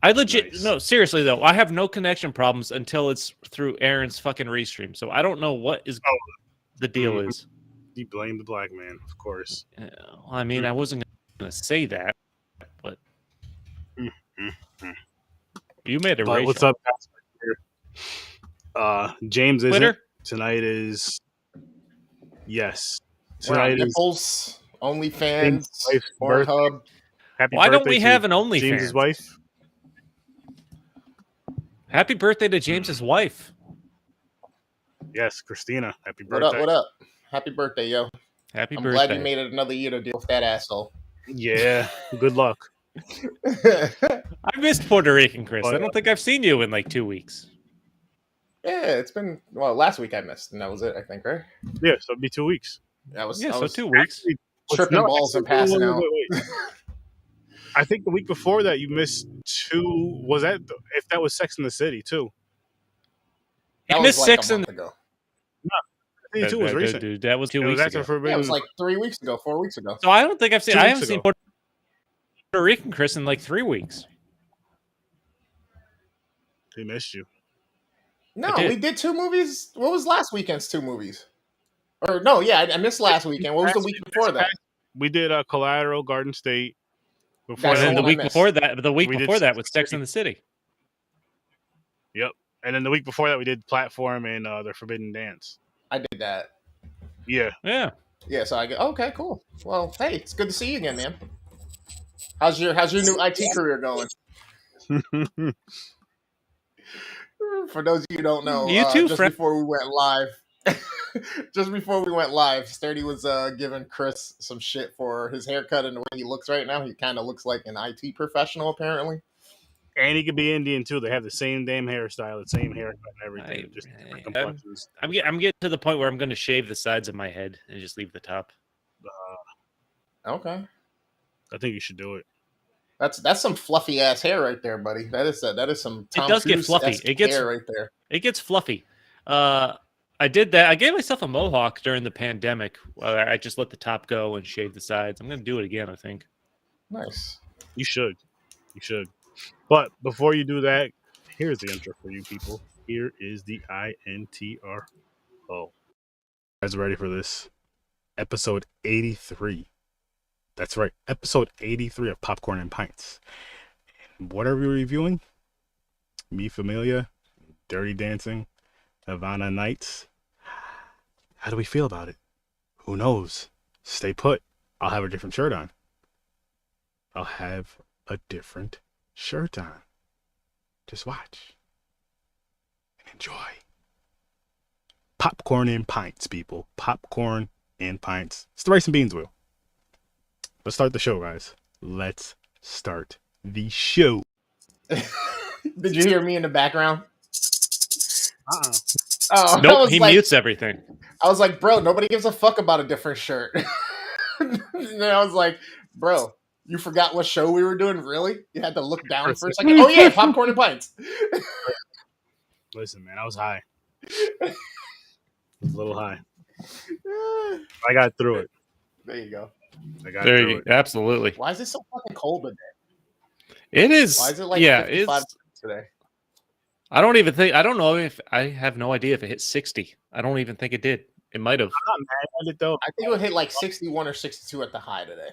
I legit Nice. no, seriously though, I have no connection problems until it's through Aaron's fucking restream. So I don't know what is the deal is. You blame the black man, of course. Well, I mean, I wasn't gonna say that, but you made it But racial. what's up, James? Twitter? Isn't tonight? Is yes. We're on Tonight is Nipples, James' OnlyFans, wife's birthday. Pornhub. Happy Why don't birthday we to have an OnlyFans? James's wife. Happy birthday to James's wife. Yes, Christina. Happy What birthday. up? What up? Happy birthday, yo! Happy I'm birthday. glad you made it another year to deal with that asshole. Yeah. Good luck. I missed Puerto Rican, Chris. But, I don't think I've seen you in like 2 weeks. Yeah, it's been last week I missed, and that was it. I think, right? Yeah, so it'd be 2 weeks. That was Yeah, I so was 2 weeks. tripping balls and passing out. Wait. I think the week before that you missed 2. Was that if that was Sex in the City too? That You was missed like 6 a in month ago. I think 2 was recent. Dude, that was 2 It was weeks after ago. Forbidden. Yeah, it was like 3 weeks ago, 4 weeks ago. So I don't think I've seen. 2 I weeks haven't seen ago. Puerto Rican Chris in like 3 weeks. He missed you. No, did. we did 2 movies. What was last weekend's 2 movies? Or no, yeah, I missed last weekend. What was the week before that? We did Collateral, Garden State. That's And then the the one I week missed. before that, We did was Sex in the City. Yep. And then the week before that we did Platform and the Forbidden Dance. I did that. Yeah. Yeah. Yeah, so I go, okay, cool. Well, hey, it's good to see you again, man. How's your new IT career going? For those of you who don't know, You too, just friend. before we went live, Sturdy was giving Chris some shit for his haircut and the way he looks right now. He kind of looks like an IT professional, apparently. And he could be Indian too. They have the same damn hairstyle, the same haircut and everything. Just different complexions. I'm getting to the point where I'm going to shave the sides of my head and just leave the top. Okay, I think you should do it. that's some fluffy ass hair right there, buddy. That is some Tom It does get fluffy. Cruise-esque It gets hair right there. It gets fluffy. I did that. I gave myself a mohawk during the pandemic. I just let the top go and shave the sides. I'm going to do it again, I think. Nice. You should. You should. But before you do that, here's the intro for you people. Here is the INTRO. You guys ready for this? Episode 83. That's right. Episode 83 of Popcorn and Pints. And what are we reviewing? Me, Familia, Dirty Dancing, Havana Nights. How do we feel about it? Who knows? Stay put. I'll have a different shirt on. I'll have a different shirt on. Just watch and enjoy. Popcorn and Pints, people. Popcorn and Pints. It's the rice and beans wheel. Let's start the show, guys. Let's start the show. Did you hear me in the background? Uh-uh. Oh, Nope, he mutes everything. I was like, bro, nobody gives a fuck about a different shirt. And I was like, bro, you forgot what show we were doing? Really? You had to look down for a second. Oh yeah, Popcorn and Pints. Listen, man, I was high. I was a little high. I got through it. There you go. I got through it. Absolutely. Why is it so fucking cold today? It is. Why is it like 55 today? I don't know if I have no idea if it hit 60. I don't even think it did. It might have. I'm not mad at it though. I think it would hit like 61 or 62 at the high today.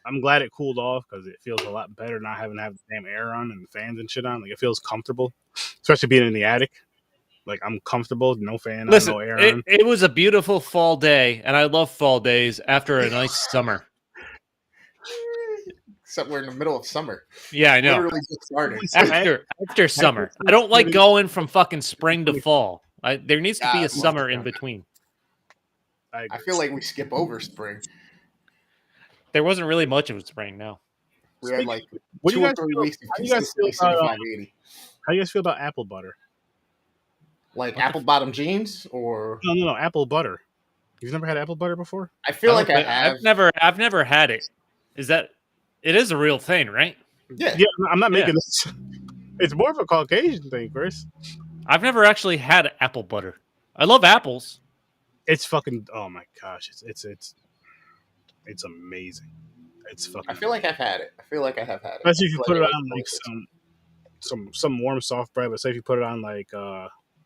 I'm glad it cooled off because it feels a lot better not having to have the damn air on and the fans and shit on. Like it feels comfortable, especially being in the attic. Like I'm comfortable, no fan, Listen, no air on. it was a beautiful fall day, and I love fall days after a nice summer. Except we're in the middle of summer. Yeah, I know. Literally just started. After summer, I don't like going from fucking spring to fall. There needs to be a summer in between. I feel like we skip over spring. There wasn't really much of a spring, no. We had like What do 2 you or guys 3 feel- weeks of how do you guys feel consistently about, 75, 80. How you guys feel about apple butter? Like apple bottom jeans, or No, apple butter. You've never had apple butter before? I feel like I have. I've never had it. It is a real thing, right? Yeah. Yeah, I'm not making this. It's more of a Caucasian thing, Chris. I've never actually had apple butter. I love apples. It's fucking. Oh my gosh, it's amazing. It's fucking. I feel like I've had it. I feel like I have had it. Especially if you I put feel it like on I like it. some warm soft bread. Let's say if you put it on like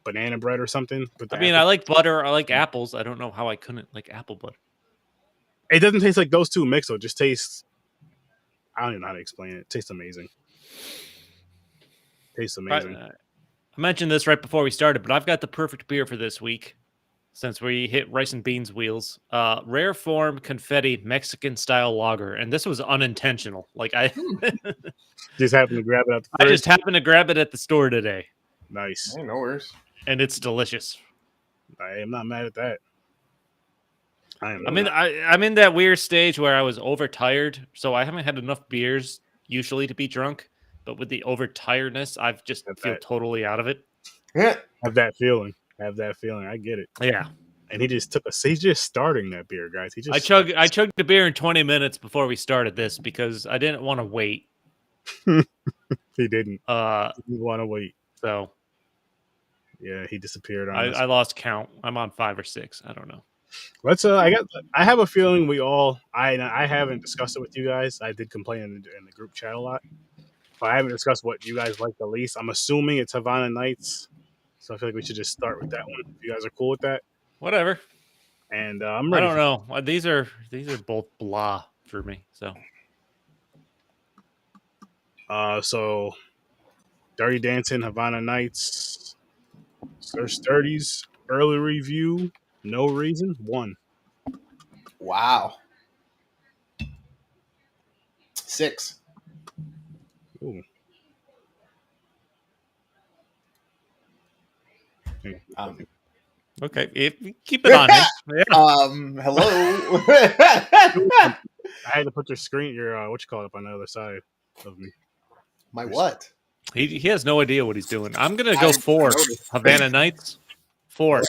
banana bread or something. Put the I mean, apple- I like butter. I like apples. I don't know how I couldn't like apple butter. It doesn't taste like those two mixed. Though. It just tastes. I don't even know how to explain it. It tastes amazing. Tastes amazing. I mentioned this right before we started, but I've got the perfect beer for this week. Since we hit rice and beans wheels, rare form confetti Mexican style lager, and this was unintentional. Like I, Just happened to grab it out the I fridge. just happened to grab it at the store today, Nice. Hey, no worries. and it's delicious. I am not mad at that. I'm in that weird stage where I was overtired, so I haven't had enough beers usually to be drunk. But with the overtiredness, I've just feel totally out of it. Yeah. Have that feeling. I get it. Yeah. And he just he's just starting that beer, guys. I chugged the beer in 20 minutes before we started this because I didn't want to wait. He didn't. He didn't want to wait. So yeah, he disappeared on us. I lost count. I'm on 5 or 6. I don't know. Let's I have a feeling we all I haven't discussed it with you guys. I did complain in the group chat a lot. But I haven't discussed what you guys like the least. I'm assuming it's Havana Nights. So I feel like we should just start with that one. If you guys are cool with that. Whatever. And I'm ready. I don't know. These are both blah for me. So Dirty Dancing, Havana Nights, Search 30s, early review, no reason, 1. Wow. 6. Ooh. Okay, keep it on him. Yeah. Hello. I had to put your what you call it up on the other side of me. My what? He has no idea what he's doing. I'm gonna go 4. Havana Nights, 4.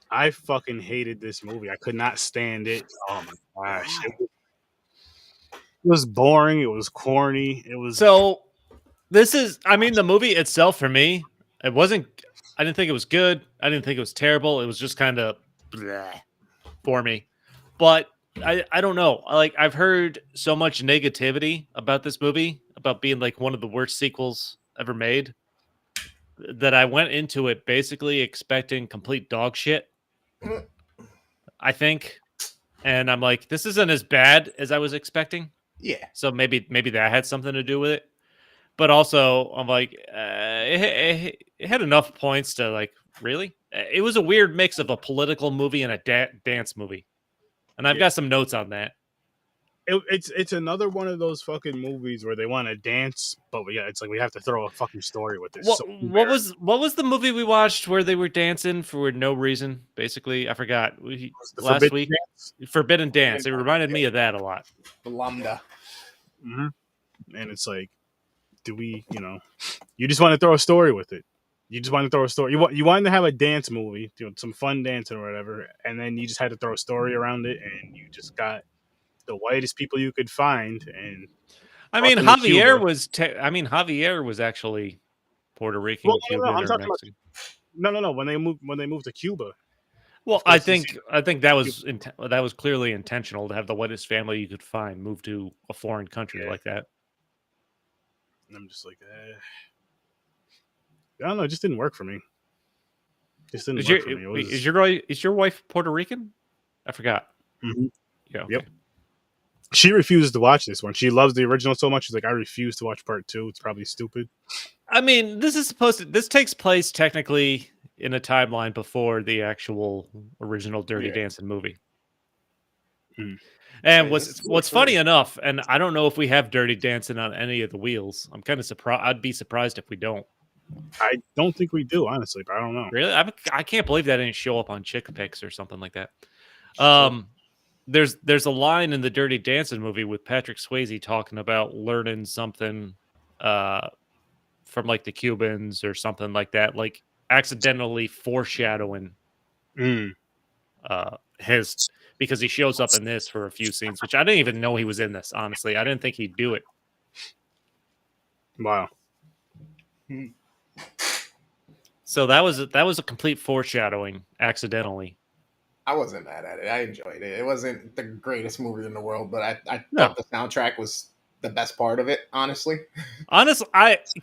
I fucking hated this movie. I could not stand it. Oh my gosh. It was boring. It was corny. It was So this is, I mean, the movie itself for me, it wasn't. I didn't think it was good. I didn't think it was terrible. It was just kind of for me. But I don't know. Like I've heard so much negativity about this movie, about being like one of the worst sequels ever made, that I went into it basically expecting complete dog shit. I think, and I'm like, this isn't as bad as I was expecting. Yeah. So maybe that had something to do with it. But also, I'm like, it had enough points to like, really? It was a weird mix of a political movie and a dance movie. And I've got some notes on that. It's another one of those fucking movies where they want to dance, but yeah, it's like we have to throw a fucking story with it. What was the movie we watched where they were dancing for no reason? Basically, I forgot. Last week, Forbidden Dance. It reminded me of that a lot. The Lambda. Mm-hmm. And it's like, do we? You just want to throw a story with it. You just want to throw a story. You wanted to have a dance movie, some fun dancing or whatever, and then you just had to throw a story around it, and you just got the whitest people you could find. And I mean, Javier was actually Puerto Rican, Cuban, or Mexican. No. When they moved to Cuba. Well, I think that was clearly intentional to have the whitest family you could find move to a foreign country like that. And I'm just like, I don't know. It just didn't work for me. Is your wife Puerto Rican? I forgot. Mm-hmm. Yeah. Okay. Yep. She refuses to watch this one. She loves the original so much. She's like, I refuse to watch part 2. It's probably stupid. I mean, this takes place technically in a timeline before the actual original Dirty Dancing movie. Mm. And what's funny enough, and I don't know if we have Dirty Dancing on any of the wheels. I'm kind of surprised. I'd be surprised if we don't. I don't think we do, honestly, but I don't know. Really? I can't believe that didn't show up on Chick Picks or something like that. There's a line in the Dirty Dancing movie with Patrick Swayze talking about learning something from like the Cubans or something like that, like accidentally foreshadowing his, because he shows up in this for a few scenes, which I didn't even know he was in this. Honestly, I didn't think he'd do it. Wow. So that was a complete foreshadowing accidentally. I wasn't mad at it. I enjoyed it. It wasn't the greatest movie in the world, but I thought the soundtrack was the best part of it, honestly. Honestly,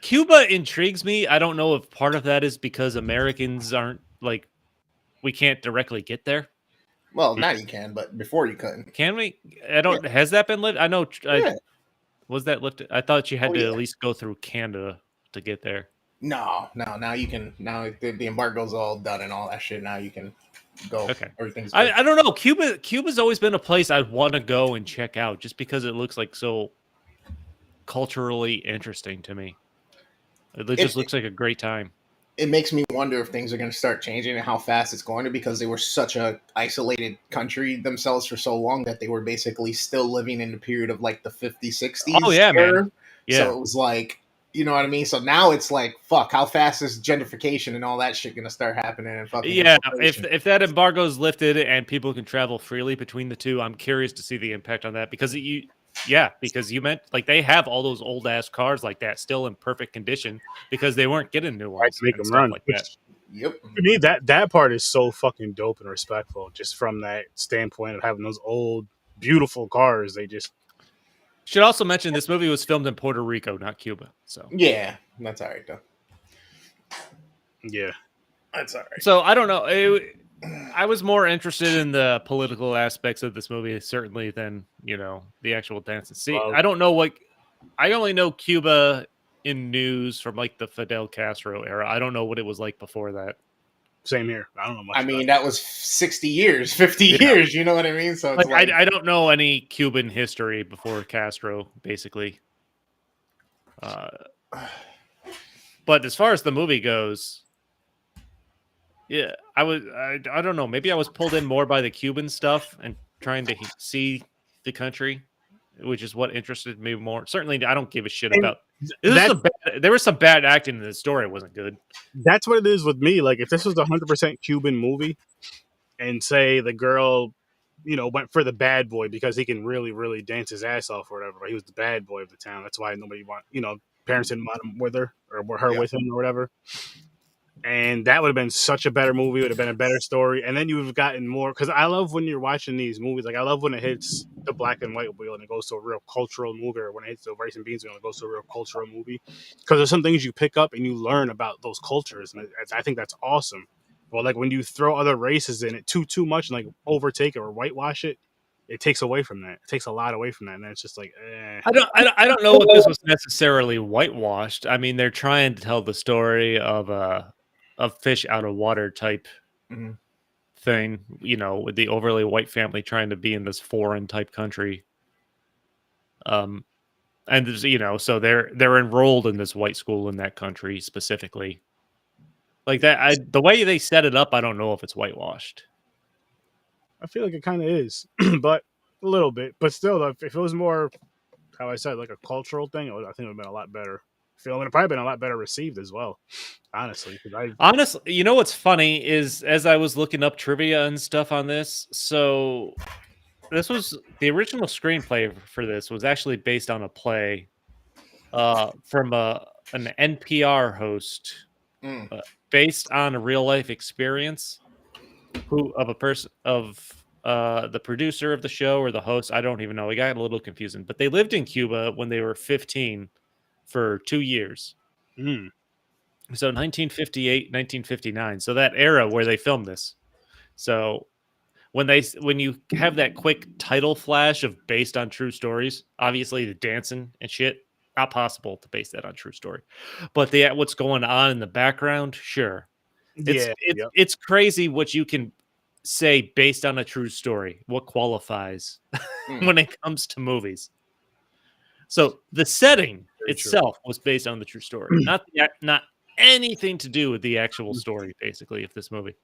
Cuba intrigues me. I don't know if part of that is because Americans aren't like we can't directly get there. Well, now you can, but before you couldn't. Can we? I don't. Has that been lifted? I know. Yeah. Was that lifted? I thought you had Oh, to yeah. at least go through Canada to get there. No. Now you can. Now the embargo's all done and all that shit. Now you can go. Okay. Everything's good. I don't know. Cuba's always been a place I'd want to go and check out just because it looks like so culturally interesting to me. It just looks like a great time. It makes me wonder if things are going to start changing and how fast it's going to, because they were such a isolated country themselves for so long that they were basically still living in the period of like the 50s, 60s. Oh yeah, man. Yeah. So it was like, you know what I mean? So now it's like, fuck, how fast is gentrification and all that shit going to start happening? And fucking yeah, if that embargo is lifted and people can travel freely between the two, I'm curious to see the impact on that because because you meant like they have all those old ass cars like that still in perfect condition because they weren't getting new ones Right, to make and them stuff run. like that. Yep. To me, that part is so fucking dope and respectful, just from that standpoint of having those old, beautiful cars. They just Should also mention this movie was filmed in Puerto Rico, not Cuba. So Yeah, that's all right though. yeah. That's all right. So I don't know. I was more interested in the political aspects of this movie, certainly, than the actual dance. See, Well, I don't know what. I only know Cuba in news from like the Fidel Castro era. I don't know what it was like before that. Same here. I don't know much. I mean, that was 60 years, 50 years. You know what I mean? So it's like I don't know any Cuban history before Castro, basically. But as far as the movie goes. Yeah, I don't know. Maybe I was pulled in more by the Cuban stuff and trying to see the country, which is what interested me more. Certainly, I don't give a shit about. There was some bad acting in the story. It wasn't good. That's what it is with me. Like, if this was a 100% Cuban movie, and say the girl, went for the bad boy because he can really, really dance his ass off or whatever. He was the bad boy of the town. That's why nobody parents didn't want him with her or her with him or whatever. And that would have been such a better movie. It would have been a better story. And then you would have gotten more. Because I love when you're watching these movies. Like, I love when it hits the black and white wheel and it goes to a real cultural movie. Or when it hits the rice and beans wheel and it goes to a real cultural movie. Because there's some things you pick up and you learn about those cultures. And I think that's awesome. But, like, when you throw other races in it too much and, like, overtake it or whitewash it, it takes away from that. It takes a lot away from that. And then it's just like, eh. I don't know if this was necessarily whitewashed. I mean, they're trying to tell the story of fish out of water type thing, with the overly white family trying to be in this foreign type country. And there's, so they're enrolled in this white school in that country specifically. Like that, the way they set it up, I don't know if it's whitewashed. I feel like it kind of is, but a little bit. But still, if it was more, how I said, like a cultural thing, I think it would have been a lot better film, and it probably been a lot better received as well. Honestly, honestly, what's funny is as I was looking up trivia and stuff on this, so this was the original screenplay for this was actually based on a play from an NPR host based on a real life experience the producer of the show or the host. I don't even know. It got a little confusing, but they lived in Cuba when they were 15 for 2 years. So 1958, 1959. So that era where they filmed this. So when you have that quick title flash of based on true stories, obviously the dancing and shit, not possible to base that on true story. But what's going on in the background, sure. It's crazy what you can say based on a true story. What qualifies when it comes to movies. So the setting itself was based on the true story, not anything to do with the actual story, basically, of this movie.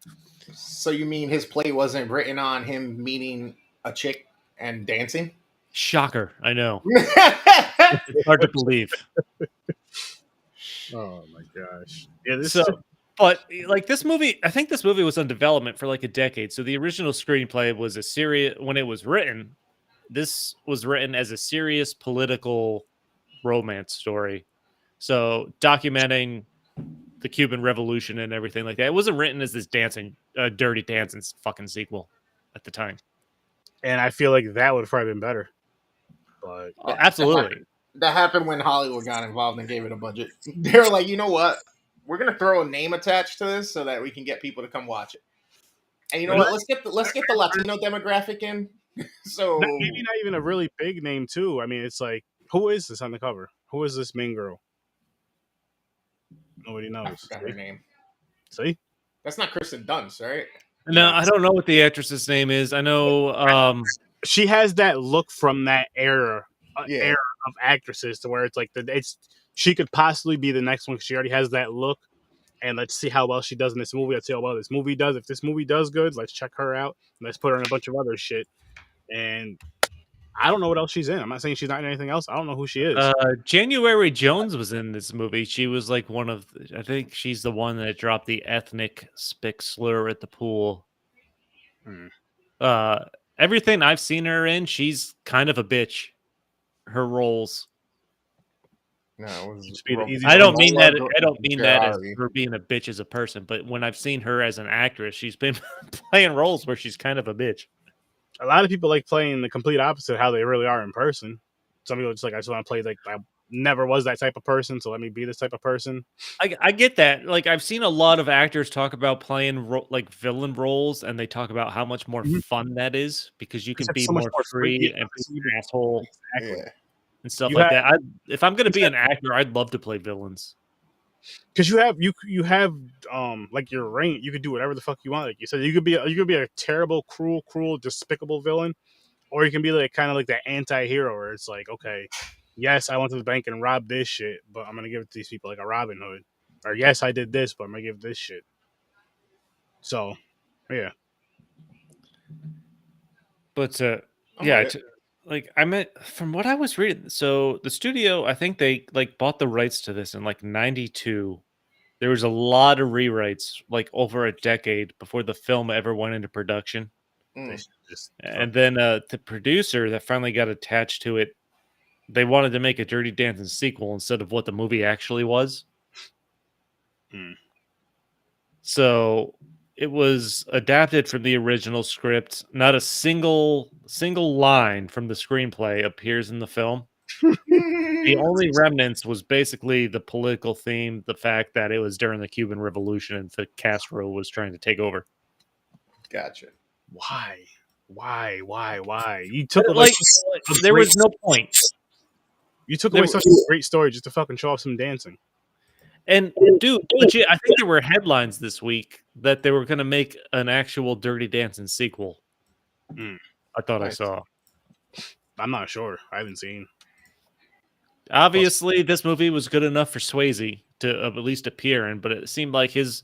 So you mean his play wasn't written on him meeting a chick and dancing? Shocker, I know. It's hard to believe. Oh my gosh! But like this movie, I think this movie was on development for like a decade. So the original screenplay was when it was written. This was written as a serious political romance story. So documenting the Cuban Revolution and everything like that. It wasn't written as this Dirty Dancing fucking sequel at the time. And I feel like that would have probably been better. But absolutely. That happened when Hollywood got involved and gave it a budget. They were like, you know what? We're gonna throw a name attached to this so that we can get people to come watch it. And you know what? Let's get the Latino demographic in. So maybe not even a really big name too. I mean, it's like, who is this on the cover? Who is this main girl? Nobody I knows. forgot her name. See? That's not Kristen Dunst, right? No, I don't know what the actress's name is. I know she has that look from that era Yeah. era of actresses to where it's like she could possibly be the next one. She already has that look. And let's see how well she does in this movie. Let's see how well this movie does. If this movie does good, let's check her out. Let's put her in a bunch of other shit. And I don't know what else she's in. I'm not saying she's not in anything else. I don't know who she is. January Jones was in this movie. She was like one of, I think she's the one that dropped the ethnic spick slur at the pool. Everything I've seen her in, she's kind of a bitch. Her roles. No, I don't mean that. I don't mean that as her being a bitch as a person. But when I've seen her as an actress, she's been playing roles where she's kind of a bitch. A lot of people like playing the complete opposite of how they really are in person. Some people just like, I just want to play like I never was that type of person, so let me be this type of person. I get that. Like I've seen a lot of actors talk about playing like villain roles, and they talk about how much more fun that is because you can be so more free and be an asshole. Exactly. Yeah. And stuff like that. If I'm going to be an actor, I'd love to play villains. Because you have like your range. You could do whatever the fuck you want. Like you said, you could be a terrible, cruel, despicable villain, or you can be like kind of like the anti-hero, where it's like, okay, yes, I went to the bank and robbed this shit, but I'm gonna give it to these people like a Robin Hood. Or yes, I did this, but I'm gonna give this shit. So, yeah. But yeah. Like I meant from what I was reading, so the studio, I think they like bought the rights to this in like '92. There was a lot of rewrites, like over a decade before the film ever went into production. And then the producer that finally got attached to it, they wanted to make a Dirty Dancing sequel instead of what the movie actually was. So it was adapted from the original script. Not a single line from the screenplay appears in the film. The only remnants was basically the political theme, the fact that it was during the Cuban Revolution and the Castro was trying to take over. Gotcha. Why? You took like there was no point. You took away such a great story just to fucking show off some dancing. And dude, legit, I think there were headlines this week that they were going to make an actual Dirty Dancing sequel. I thought I saw. I'm not sure. I haven't seen. Obviously, this movie was good enough for Swayze to at least appear in, but it seemed like his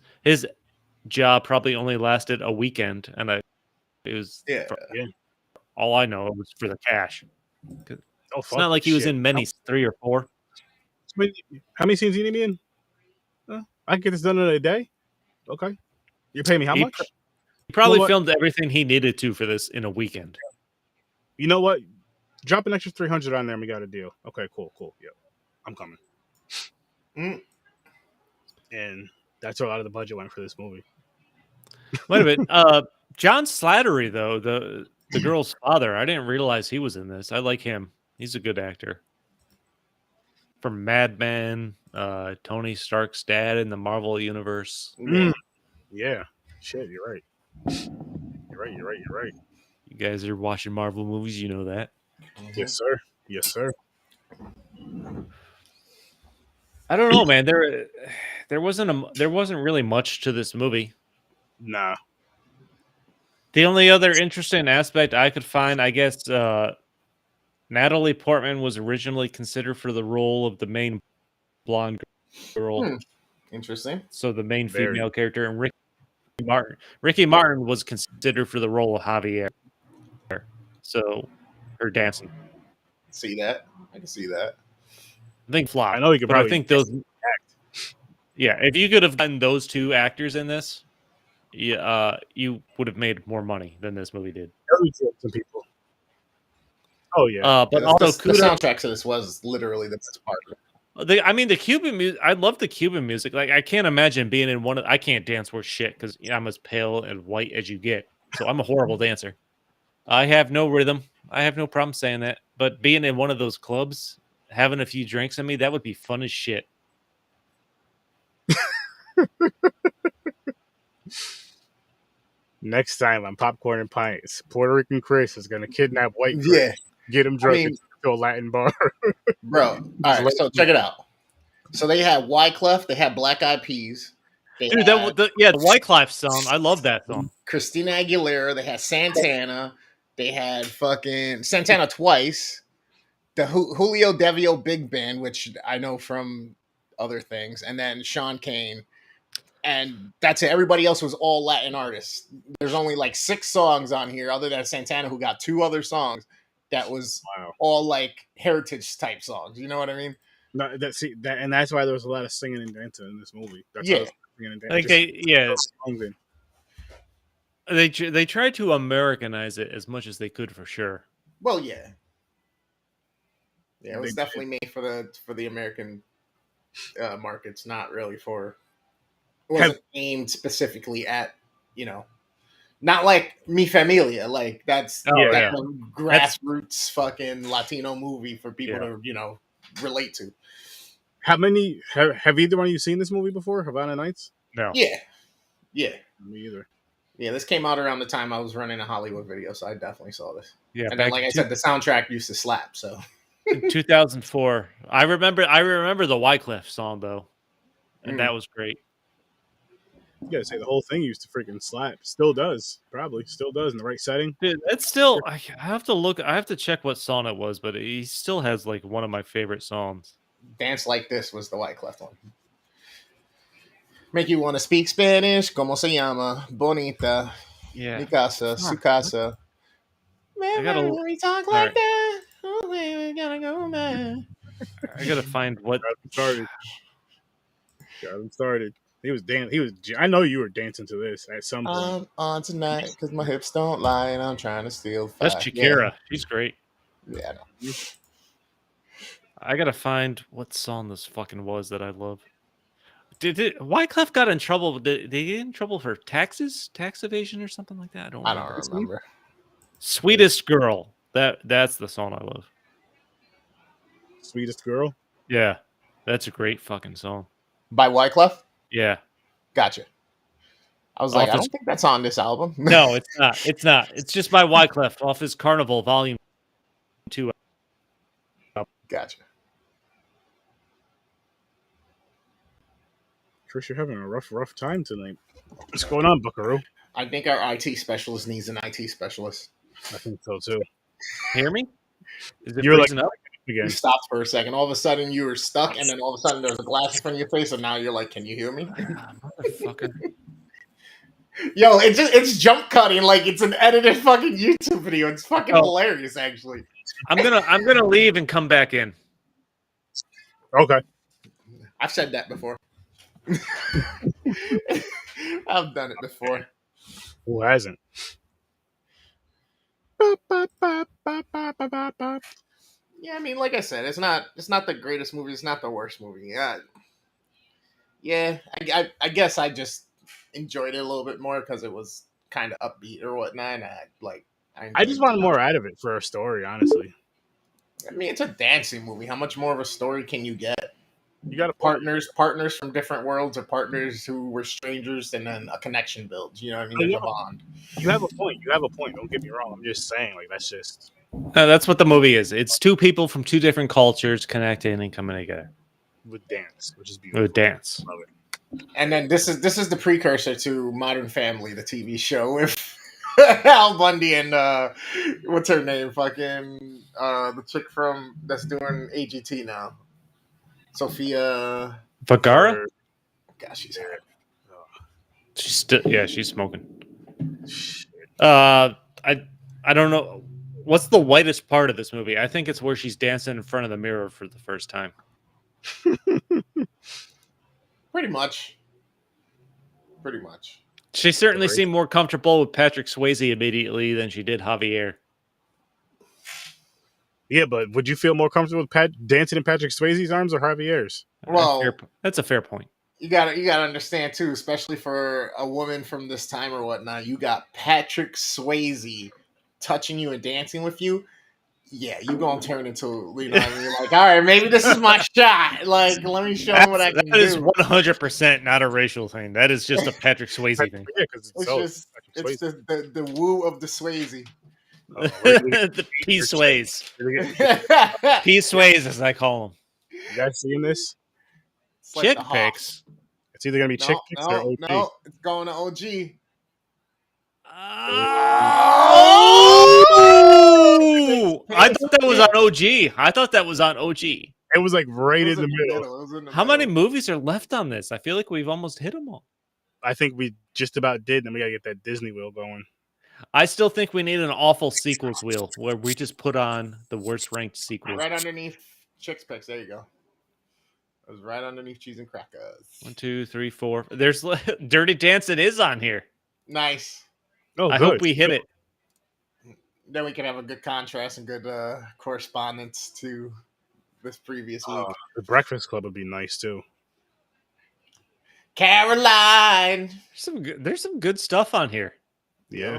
job probably only lasted a weekend, and it was all I know, it was for the cash. It's not like he was in many 3 or 4. How many scenes do you need me in? I can get this done in a day. Okay, you're paying me how much? He probably filmed everything he needed to for this in a weekend. You know what? Drop an extra 300 on there and we got a deal. Okay, cool. Yep. I'm coming. And that's where a lot of the budget went for this movie. Wait a minute. John Slattery, though, the girl's father, I didn't realize he was in this. I like him. He's a good actor. From Mad Men, Tony Stark's dad in the Marvel Universe. Yeah. Shit, you're right. You're right. You guys are watching Marvel movies, you know that. Yes, sir. I don't know, man. There wasn't really much to this movie. Nah. The only other interesting aspect I could find, I guess, Natalie Portman was originally considered for the role of the main blonde girl. Interesting. So the main female character, and Ricky Martin was considered for the role of Javier. So her dancing. See that? I can see that. I think flop. I know you could probably. I think those. Yeah, if you could have gotten those 2 actors in this, you would have made more money than this movie did. Some people. Oh yeah, but also the soundtrack to this was literally the best part of it. The Cuban music. I love the Cuban music. Like I can't imagine being in one of. I can't dance worth shit because I'm as pale and white as you get. So I'm a horrible dancer. I have no rhythm. I have no problem saying that. But being in one of those clubs having a few drinks on me, that would be fun as shit. Next time on Popcorn and Pints, Puerto Rican Chris is going to kidnap White Chris, Yeah, get him drunk, mean- and take him to a Latin bar. bro. All right, so check it out. So they had Wyclef, they had Black Eyed Peas, they Dude, had the Wyclef song, I love that song. Christina Aguilera, they had Santana, they had fucking Santana twice, the Julio Devio Big Band, which I know from other things, and then Sean Kane. And that's it. Everybody else was all Latin artists. There's only like 6 songs on here, other than Santana, who got 2 other songs that was all like heritage type songs. You know what I mean? No, and that's why there was a lot of singing and dancing in this movie. That's Yeah. singing and Like they tried to Americanize it as much as they could for sure. Well, yeah, it was definitely made for the American markets, not really for. It wasn't aimed specifically at, not like Mi Familia. Like that's a grassroots fucking Latino movie for people to relate to. How many have either one of you seen this movie before? Havana Nights? No. Yeah. Me either. Yeah, this came out around the time I was running a Hollywood video, so I definitely saw this. Yeah, and then, like I said, the soundtrack used to slap. So in 2004, I remember the Wyclef song though, and that was great. You gotta say the whole thing used to freaking slap. Still does, probably still does in the right setting. Dude, it's still. I have to look. I have to check what song it was, but he still has like one of my favorite songs. Dance Like This was the Wyclef one. Make you want to speak Spanish. Como se llama? Bonita. Yeah. Mi casa. Su casa. I gotta we talk like that. Oh, we gotta go, man. I gotta find what got him started. He was dancing. I know you were dancing to this at some point. I'm on tonight because my hips don't lie and I'm trying to steal fire. That's Shakira. She's great. Yeah, I know. I gotta find what song this fucking was that I love. Did Wyclef got in trouble? Did they get in trouble for tax evasion or something like that? I don't remember. Sweetest Girl. That's the song I love. Sweetest Girl? Yeah. That's a great fucking song. By Wyclef? Yeah. Gotcha. I was like, I don't think that's on this album. No, it's not. It's not. It's just by Wyclef off his Carnival Volume 2. Gotcha. Chris, you're having a rough time tonight. What's going on, Buckaroo? I think our IT specialist needs an IT specialist. I think so too. Hear me? Is it You're freezing up? You stopped for a second. All of a sudden, you were stuck, and then all of a sudden, there was a glass in front of your face, and now you're like, "Can you hear me?" Motherfucker. Yo, it's jump cutting like it's an edited fucking YouTube video. It's fucking hilarious, actually. I'm gonna leave and come back in. Okay. I've said that before. I've done it before. Who hasn't? Yeah, I mean, like I said, it's not the greatest movie. It's not the worst movie. I guess I just enjoyed it a little bit more because it was kind of upbeat or whatnot. And I just wanted more out of it for a story, honestly. I mean, it's a dancing movie. How much more of a story can you get? You got partners from different worlds, or partners who were strangers, and then a connection builds. You know what I mean? There's a bond. You have a point. Don't get me wrong. I'm just saying, like, that's just. That's what the movie is. It's two people from two different cultures connecting and coming together with dance, which is beautiful. With dance. Love it. And then this is the precursor to Modern Family, the TV show with Al Bundy and what's her name? Fucking the chick that's doing AGT now. Sofia Vergara? Gosh, she's hot. She's smoking. I don't know. What's the whitest part of this movie? I think it's where she's dancing in front of the mirror for the first time. Pretty much. She certainly seemed more comfortable with Patrick Swayze immediately than she did Javier. Yeah, but would you feel more comfortable with dancing in Patrick Swayze's arms or Javier's? Well, that's a fair point. You gotta understand too, especially for a woman from this time or whatnot. You got Patrick Swayze touching you and dancing with you. yeah, you gonna turn into, you know what I mean? Like, all right, maybe this is my shot. Like, let me show him what I That can is do. 100% not a racial thing. That is just a Patrick Swayze thing. Yeah, because It's just it's the woo of the Swayze. The P Sways. P Sways, as I call them. You guys seeing this? It's like Chick the Hoff. pics. It's either gonna be chick pics or OG. No, it's going to OG. Oh! I thought that was on OG. I thought that was on OG. It was like right It in was the middle. It was in the How many middle. movies are left on this? I feel like we've almost hit them all. I think we just about did. Then we gotta get that Disney wheel going. I still think we need an awful sequels wheel where we just put on the worst ranked sequels. Right underneath Chicks Picks. There you go. It was right underneath Cheese and Crackers. 1, 2, 3, 4. There's Dirty Dancing is on here. Nice. Oh, I good. hope we hit it. Then we can have a good contrast and good correspondence to this previous week. The Breakfast Club would be nice too. Caroline. There's some good stuff on here. Yeah.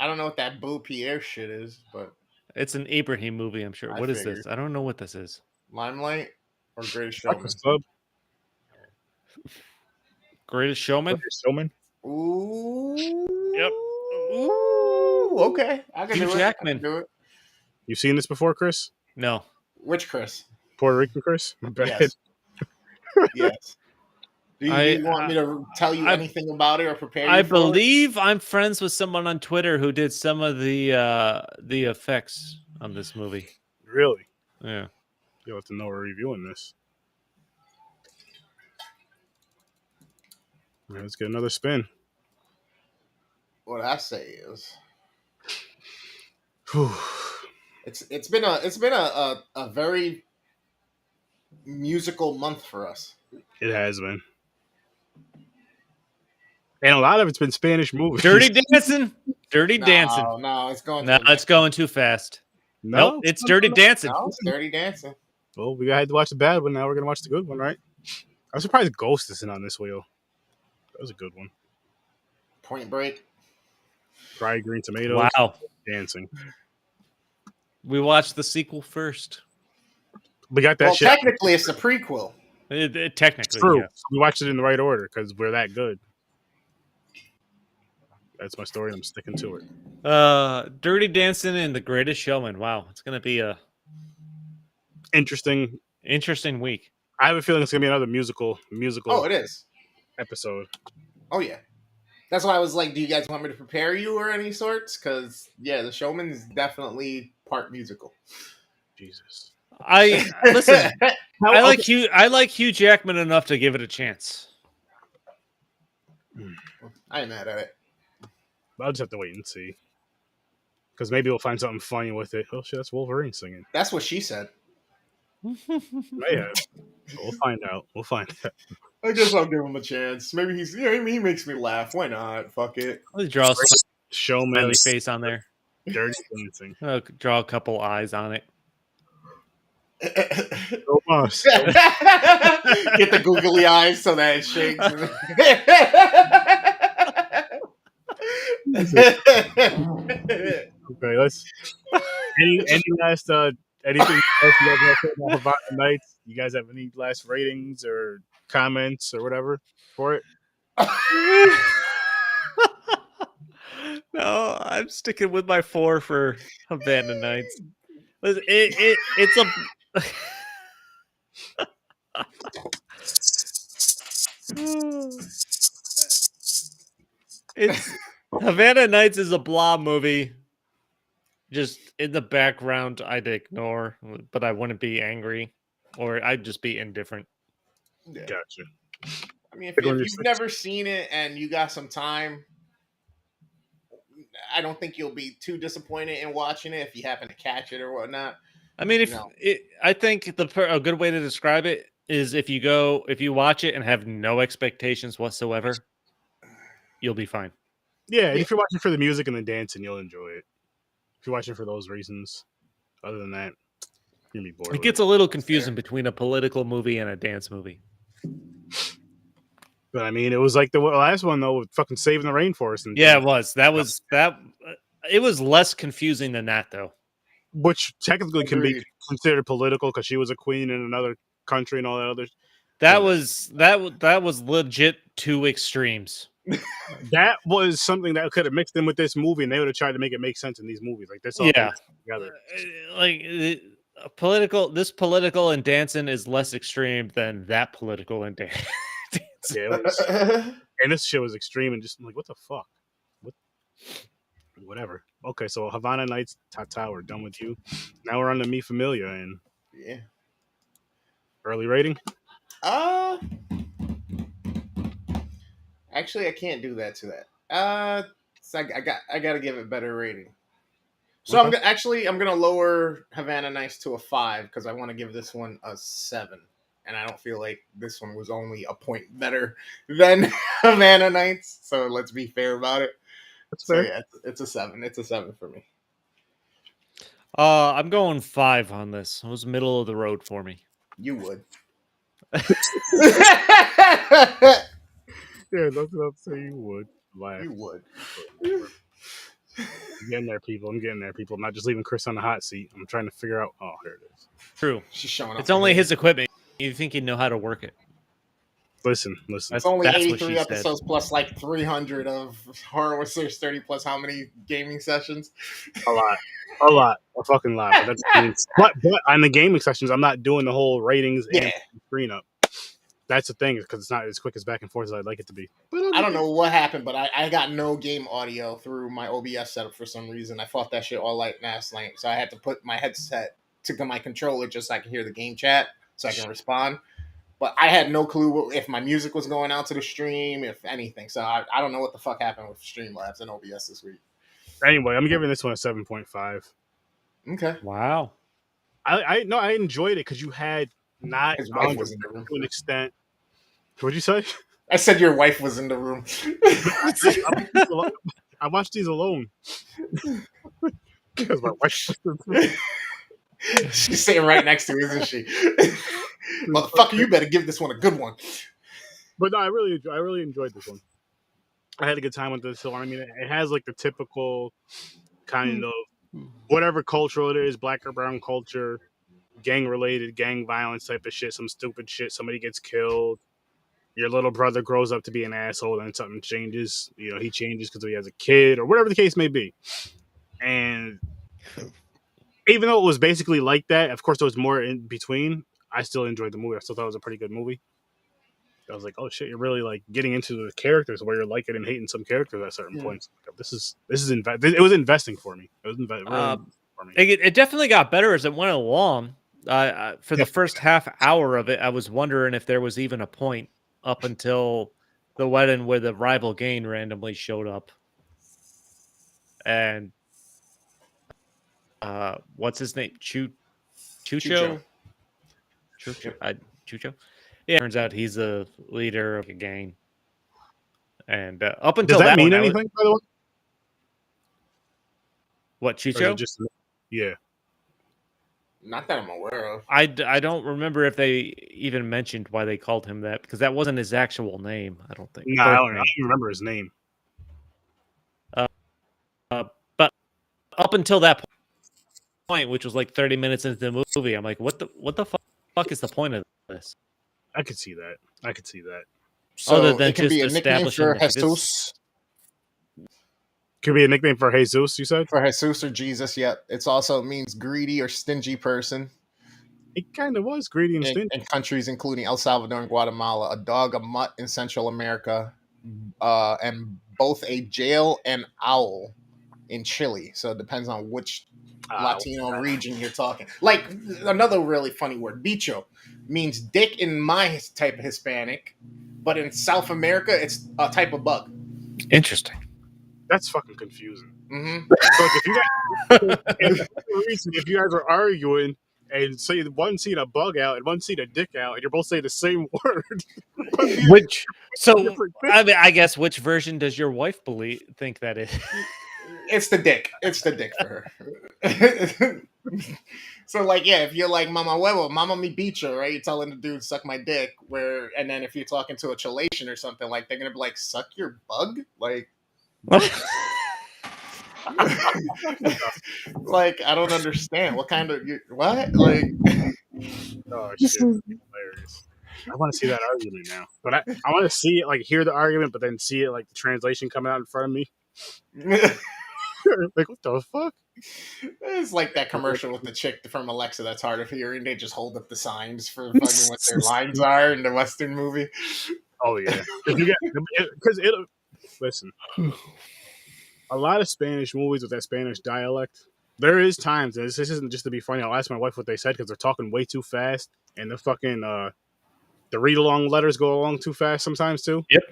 I don't know what that Boo Pierre shit is, but It's an Ibrahim movie, I'm sure. I What is figured. this? I don't know what this is. Limelight or Greatest Showman? Breakfast Club. Greatest Showman? Greatest Showman. Ooh. Yep. Ooh. Okay. I can Hugh do it. Jackman. I can do it. You've seen this before, Chris? No. Which Chris? Puerto Rican Chris? My bad. Yes. Yes. Do you want me to tell you anything about it or prepare you I for believe I'm friends with someone on Twitter who did some of the effects on this movie. Really? Yeah. You'll have to know we're reviewing this. All right, let's get another spin. What I say is Whew. it's been a very musical month for us. It has been. And a lot of it's been Spanish movies. Dirty Dancing? Dirty Dancing. No, it's going. No, it's going too fast. No, Nope, it's Dirty Dancing. No, it's Dirty Dancing. Well, we had to watch the bad one. Now we're gonna watch the good one, right? I'm surprised Ghost isn't on this wheel. That was a good one. Point Break. Fried green tomatoes. Wow. Dancing. We watched the sequel first. We got that Well, shit. technically, it's a prequel. Technically, True. yeah. We watched it in the right order because we're that good. That's my story. I'm sticking to it. Dirty Dancing and The Greatest Showman. Wow, it's gonna be a Interesting week. I have a feeling it's gonna be another musical Oh, it is. episode. Oh yeah. That's why I was like, do you guys want me to prepare you or any sorts? Because yeah, The Showman is definitely part musical. Jesus. I listen. I like Hugh Jackman enough to give it a chance. I ain't mad at it. I'll just have to wait and see. Because maybe we'll find something funny with it. Oh shit, that's Wolverine singing. That's what she said. May have. We'll find out. I guess I'll give him a chance. Maybe he makes me laugh. Why not? Fuck it. Let's draw a Showman smiley face on there. Dirty Dancing. Draw a couple eyes on it. Almost. Get the googly eyes so that it shakes. Okay, let's. Any last anything else you guys want to say about Havana Nights? You guys have any last ratings or comments or whatever for it? No, I'm sticking with my 4 for Havana Nights. Listen, it's a. It's Havana Nights is a blah movie. Just in the background, I'd ignore, but I wouldn't be angry, or I'd just be indifferent. Yeah. Gotcha. I mean, if you've never seen it and you got some time, I don't think you'll be too disappointed in watching it if you happen to catch it or whatnot. I mean, I think a good way to describe it is if you watch it and have no expectations whatsoever, you'll be fine. Yeah, if you're watching for the music and the dancing, you'll enjoy it. If you're watching for those reasons, other than that, you're gonna be bored. It gets a little confusing between a political movie and a dance movie. But I mean, it was like the last one though, with fucking saving the rainforest. And yeah, it was. It was less confusing than that though. which technically can be Agreed. considered political because she was a queen in another country and all that other. That was legit two extremes. That was something that could have mixed in with this movie, and they would have tried to make it make sense in these movies. Like this all Yeah. makes together. This political and dancing is less extreme than that political and dancing. Yeah, it was, and this shit was extreme, and just I'm like, what the fuck? What? Whatever. Okay, so Havana Nights, Tata, we're done with you. Now we're on to Me Familia and Yeah. early rating. Actually, I can't do that to that. So I got to give it better rating. So Okay. I'm gonna lower Havana Nights to a 5 because I want to give this one a 7, and I don't feel like this one was only a point better than Havana Nights. So let's be fair about it. That's So fair. yeah, it's a 7. It's a 7 for me. I'm going 5 on this. It was middle of the road for me. You would. Yeah, that's what I'm saying. You would laugh. You would. I'm getting there, people. I'm getting there, people. I'm not just leaving Chris on the hot seat. I'm trying to figure out. Oh, here it is. True. She's showing up. It's only his equipment. You think he'd know how to work it? Listen. It's only That's what 83 she episodes plus like 300 of Horror with Search 30 plus how many gaming sessions? A lot, a fucking lot. But, but on the gaming sessions, I'm not doing the whole ratings and screen up. That's the thing, because it's not as quick as back and forth as I'd like it to be. But I don't know what happened, but I got no game audio through my OBS setup for some reason. I fought that shit all last night, so I had to put my headset to my controller just so I can hear the game chat, so I can respond. But I had no clue if my music was going out to the stream, if anything. So I don't know what the fuck happened with Streamlabs and OBS this week. Anyway, I'm giving this one a 7.5. Okay. Wow. I enjoyed it because you had not His wife was in the room. to an extent. What'd you say? I said your wife was in the room. I watched these alone. Because my wife was in the room. She's sitting right next to me, isn't she? Motherfucker, you better give this one a good one. But no, I really enjoyed this one. I had a good time with this film. I mean, it has like the typical kind of whatever cultural it is, black or brown culture, gang related, gang violence type of shit, some stupid shit, somebody gets killed. Your little brother grows up to be an asshole, and something changes. You know, he changes because he has a kid or whatever the case may be. And even though it was basically like that, of course, there was more in between. I still enjoyed the movie. I still thought it was a pretty good movie. I was like, oh shit, you're really like getting into the characters where you're liking and hating some characters at certain points. This is it was investing for me. It was really for me. It definitely got better as it went along. For the first half hour of it, I was wondering if there was even a point up until the wedding where the rival gang randomly showed up. And what's his name? Chucho? Chucho? Yeah, turns out he's the leader of a gang. And up until Does that mean point, anything, by the way? What, Chucho? Just, yeah. Not that I'm aware of. I don't remember if they even mentioned why they called him that, because that wasn't his actual name, I don't think. No, I don't remember his name. But up until that point, which was like 30 minutes into the movie, I'm like, what the fuck is the point of this? I could see that. So other than it can be a just nickname for establishing that Jesus. Could be a nickname for Jesus, you said? For Jesus or Jesus, yep. It also means greedy or stingy person. It kind of was greedy and stingy. In countries including El Salvador and Guatemala, a dog, a mutt in Central America, and both a jail and owl in Chile. So it depends on which Latino region you're talking. Like, another really funny word, bicho, means dick in my type of Hispanic, but in South America, it's a type of bug. Interesting. That's fucking confusing. Mm-hmm. So if you guys are arguing and say one seen a bug out and one seen a dick out, and you're both saying the same word, I guess which version does your wife think that is? It's the dick. It's the dick for her. So, like, yeah, if you're like mama huevo, mama mi bicho, right? You're telling the dude suck my dick. And then if you're talking to a Chilation or something, like, they're gonna be like, suck your bug, like. Like, I don't understand. What kind of what? Like, Oh shit, hilarious. I want to see that argument now, but I want to see it, like hear the argument, but then see it like the translation coming out in front of me. Like what the fuck? it's like that commercial with the chick from Alexa that's hard of hearing. They just hold up the signs for fucking what their lines are in the Western movie. Oh yeah, because it. Listen, a lot of Spanish movies with that Spanish dialect. There is times, and this isn't just to be funny. I'll ask my wife what they said because they're talking way too fast, and the fucking the read along letters go along too fast sometimes too. Yep.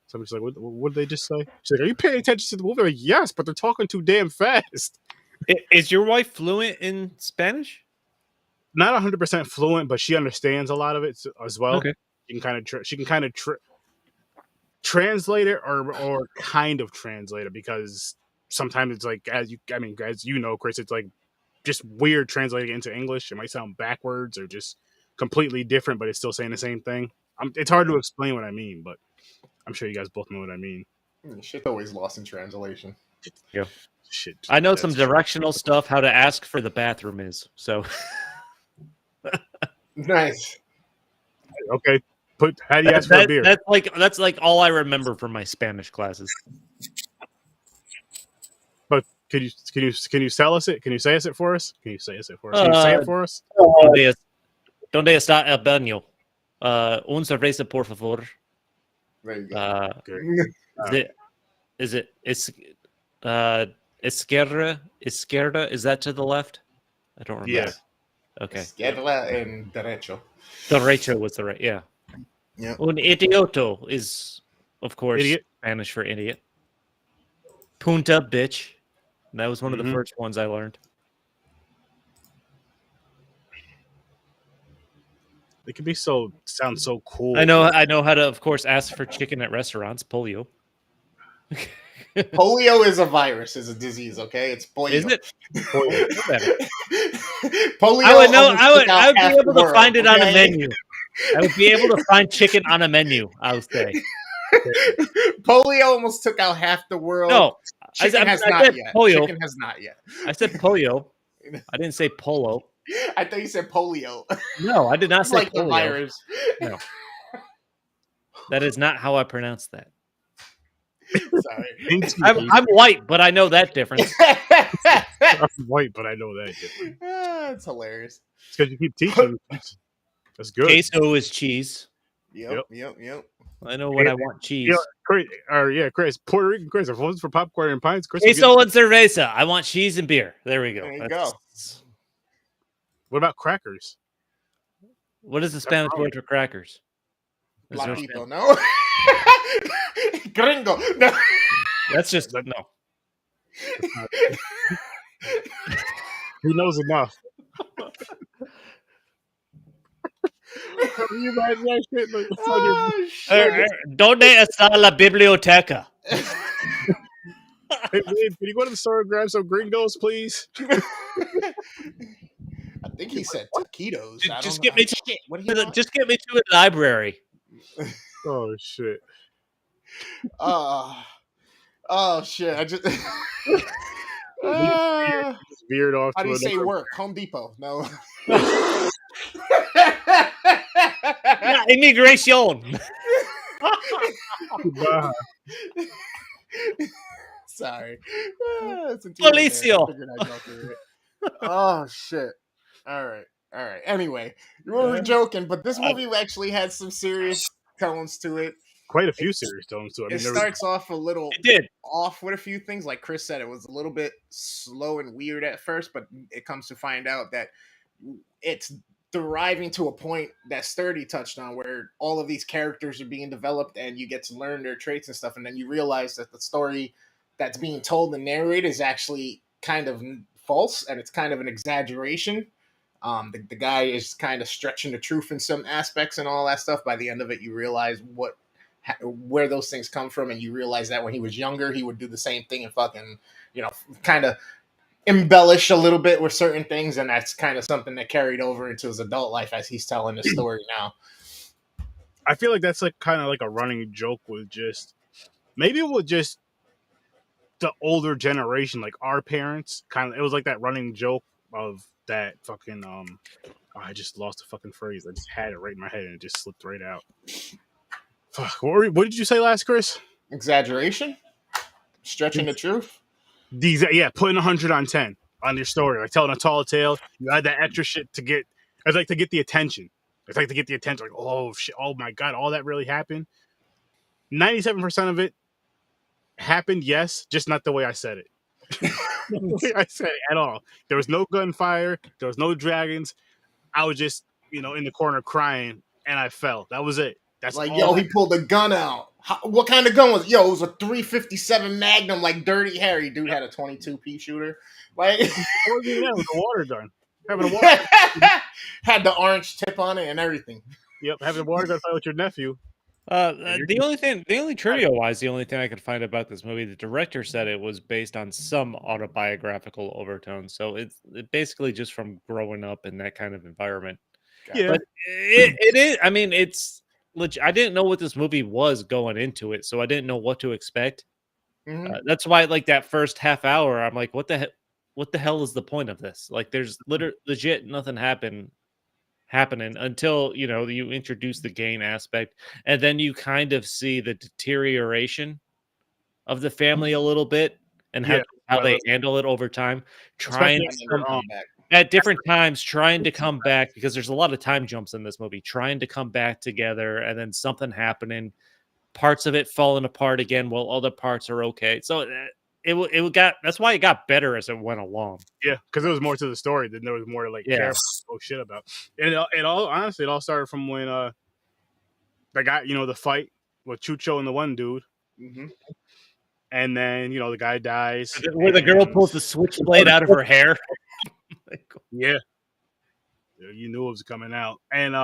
So I'm just like, what did they just say? She's like, are you paying attention to the movie? I'm like, yes, but they're talking too damn fast. Is your wife fluent in Spanish? Not 100% fluent, but she understands a lot of it as well. Okay. She can kind of translate it or kind of translate it because sometimes it's like as you know, Chris, it's like just weird translating it into English. It might sound backwards or just completely different, but it's still saying the same thing. It's hard to explain what I mean, but I'm sure you guys both know what I mean. Shit's always lost in translation. Yeah. Shit. I know some directional stuff, how to ask for the bathroom is. So Nice. Okay. How do you ask for a beer? That's like all I remember from my Spanish classes. But can you sell us it? Can you say it for us? Can you say it for us? Can you say it for us? ¿Dónde está el baño? Un cerveza, por favor. There you go. Is it izquierda? Is that to the left? I don't remember. Yeah. Okay. Izquierda and derecho. Derecho was the right. Yeah. Yeah. Un idioto is, of course, Idiot. Spanish for idiot. Punta, bitch. That was one of the first ones I learned. It could be sound so cool. I know how to, of course, ask for chicken at restaurants. Polio. Polio is a virus, is a disease. Okay, it's polio. Is it? Polio. Polio. I would know. almost took out I would half be able the to world, find it on a okay? menu. I would be able to find chicken on a menu. I would say. Polio almost took out half the world. No, Chicken has I not said yet. polio. Chicken has not yet. I said polio. I didn't say polo. I thought you said polio. No, I did not say Like the polio. virus. No, that is not how I pronounce that. Sorry. I'm white, but I know that difference. I'm white, but I know that difference. It's hilarious. It's because you keep teaching. That's good. Queso is cheese. Yep. I know when I want cheese. Chris, Puerto Rican Chris. If it wasn't for popcorn and pints, Chris. Queso and cerveza. I want cheese and beer. There we go. There you go. What about crackers? What is the Spanish word for crackers? Platito, no? Gringo. No. That's just no. He knows enough. Can you imagine that shit? Like, ¿Dónde está la biblioteca? Hey, man, can you go to the store and grab some gringos, please? I think he said taquitos. Just get me to Just get me to a library. Oh shit. Oh shit. I just Just veered off. how to do you say another- work? Home Depot. No. Yeah, immigration. Sorry. Policio. Oh shit. All right. Anyway, we were joking, but this movie actually had some serious tones to it. Quite a few serious tones to it. It starts off a little off with a few things. Like Chris said, it was a little bit slow and weird at first, but it comes to find out that it's deriving to a point that Sturdy touched on, where all of these characters are being developed and you get to learn their traits and stuff, and then you realize that the story that's being told and narrated is actually kind of false, and it's kind of an exaggeration. The guy is kind of stretching the truth in some aspects and all that stuff. By the end of it, you realize where those things come from, and you realize that when he was younger, he would do the same thing and fucking, kind of embellish a little bit with certain things, and that's kind of something that carried over into his adult life as he's telling the story now. I feel like that's like kind of like a running joke with just maybe with just the older generation, like our parents, kind of. It was like that running joke of that fucking I just lost the fucking phrase. I just had it right in my head and it just slipped right out. Fuck. What did you say last, Chris? Exaggeration, stretching the truth. These, yeah, putting 100 on 10 on your story, like telling a tall tale. You had that extra shit to get. It's like to get the attention. It's like to get the attention. Like, oh shit, oh my god, all that really happened. 97% of it happened, yes, just not the way I said it. The way I said it at all. There was no gunfire. There was no dragons. I was just, in the corner crying, and I fell. That was it. That's like, all. he pulled a gun out. What kind of gun was it? Yo, it was a 357 Magnum, like Dirty Harry. Dude had a 22 pea shooter. Like, It was a water gun. Having a water gun. Had the orange tip on it and everything. Yep, having a water gun fight with your nephew. The only trivia-wise, the only thing I could find about this movie, the director said it was based on some autobiographical overtones. So it's basically just from growing up in that kind of environment. Yeah, But it is. I mean, it's legit. I didn't know what this movie was going into it, so I didn't know what to expect. Mm-hmm. That's why, like that first half hour, I'm like, what the hell is the point of this? Like, there's legit nothing happening until you introduce the gain aspect, and then you kind of see the deterioration of the family a little bit and how they handle it over time, trying at different times, trying to come back, because there's a lot of time jumps in this movie, trying to come back together, and then something happening, parts of it falling apart again while other parts are okay. So it got, that's why it got better as it went along. Yeah, because there was more to the story than there was more to care shit about. And it all honestly, it all started from when they got the fight with Chucho and the one dude, and then the guy dies. Where the girl pulls the switchblade out of her hair. Yeah, you knew it was coming out. And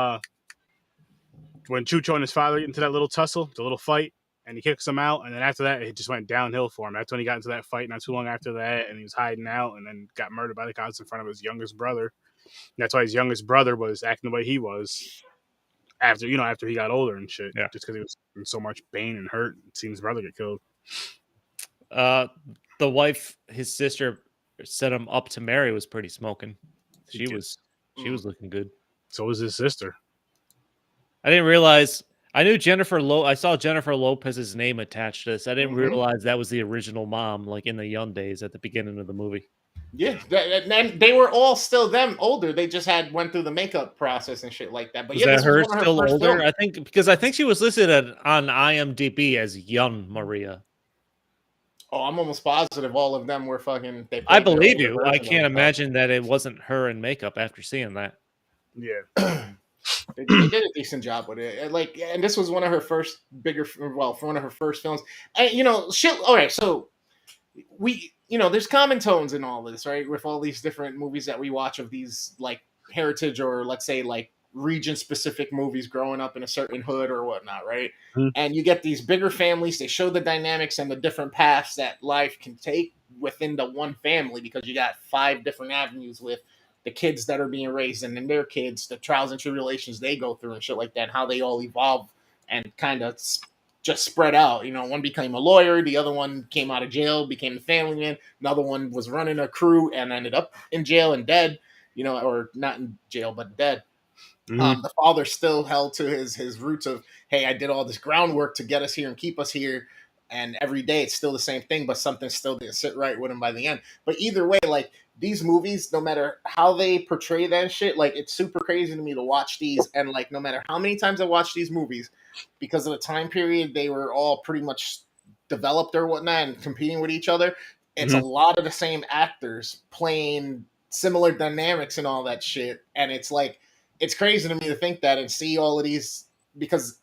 when Chucho and his father get into that little tussle, the little fight, and he kicks him out, and then after that, it just went downhill for him. That's when he got into that fight not too long after that, and he was hiding out, and then got murdered by the cops in front of his youngest brother. And that's why his youngest brother was acting the way he was after he got older and shit. Yeah. Just because he was in so much pain and hurt, seeing his brother get killed. The wife, his sister, set him up to marry, was pretty smoking. She was looking good. So was his sister. I didn't realize. I knew I saw Jennifer Lopez's name attached to this. I didn't realize that was the original mom, like in the young days at the beginning of the movie. Yeah, and they were all still them older. They just went through the makeup process and shit like that. But was that her still older? I think she was listed on IMDb as young Maria. Oh, I'm almost positive all of them were fucking. I believe you. I can't imagine that it wasn't her in makeup after seeing that. Yeah. They did a decent job with it. And this was one of her first for one of her first films. And shit. All right, so there's common tones in all this, right? With all these different movies that we watch of these like heritage or let's say like region specific movies growing up in a certain hood or whatnot, right? Mm-hmm. And you get these bigger families. They show the dynamics and the different paths that life can take within the one family because you got 5 different avenues with the kids that are being raised and then their kids, the trials and tribulations they go through and shit like that, and how they all evolve and kind of just spread out. One became a lawyer, the other one came out of jail, became the family man, another one was running a crew and ended up in jail and dead, or not in jail, but dead. Mm-hmm. The father still held to his roots of, hey, I did all this groundwork to get us here and keep us here. And every day it's still the same thing, but something still didn't sit right with him by the end. But either way, like these movies, no matter how they portray that shit, like it's super crazy to me to watch these. And like, no matter how many times I watch these movies, because of the time period, they were all pretty much developed or whatnot and competing with each other. It's a lot of the same actors playing similar dynamics and all that shit. And it's like, it's crazy to me to think that and see all of these because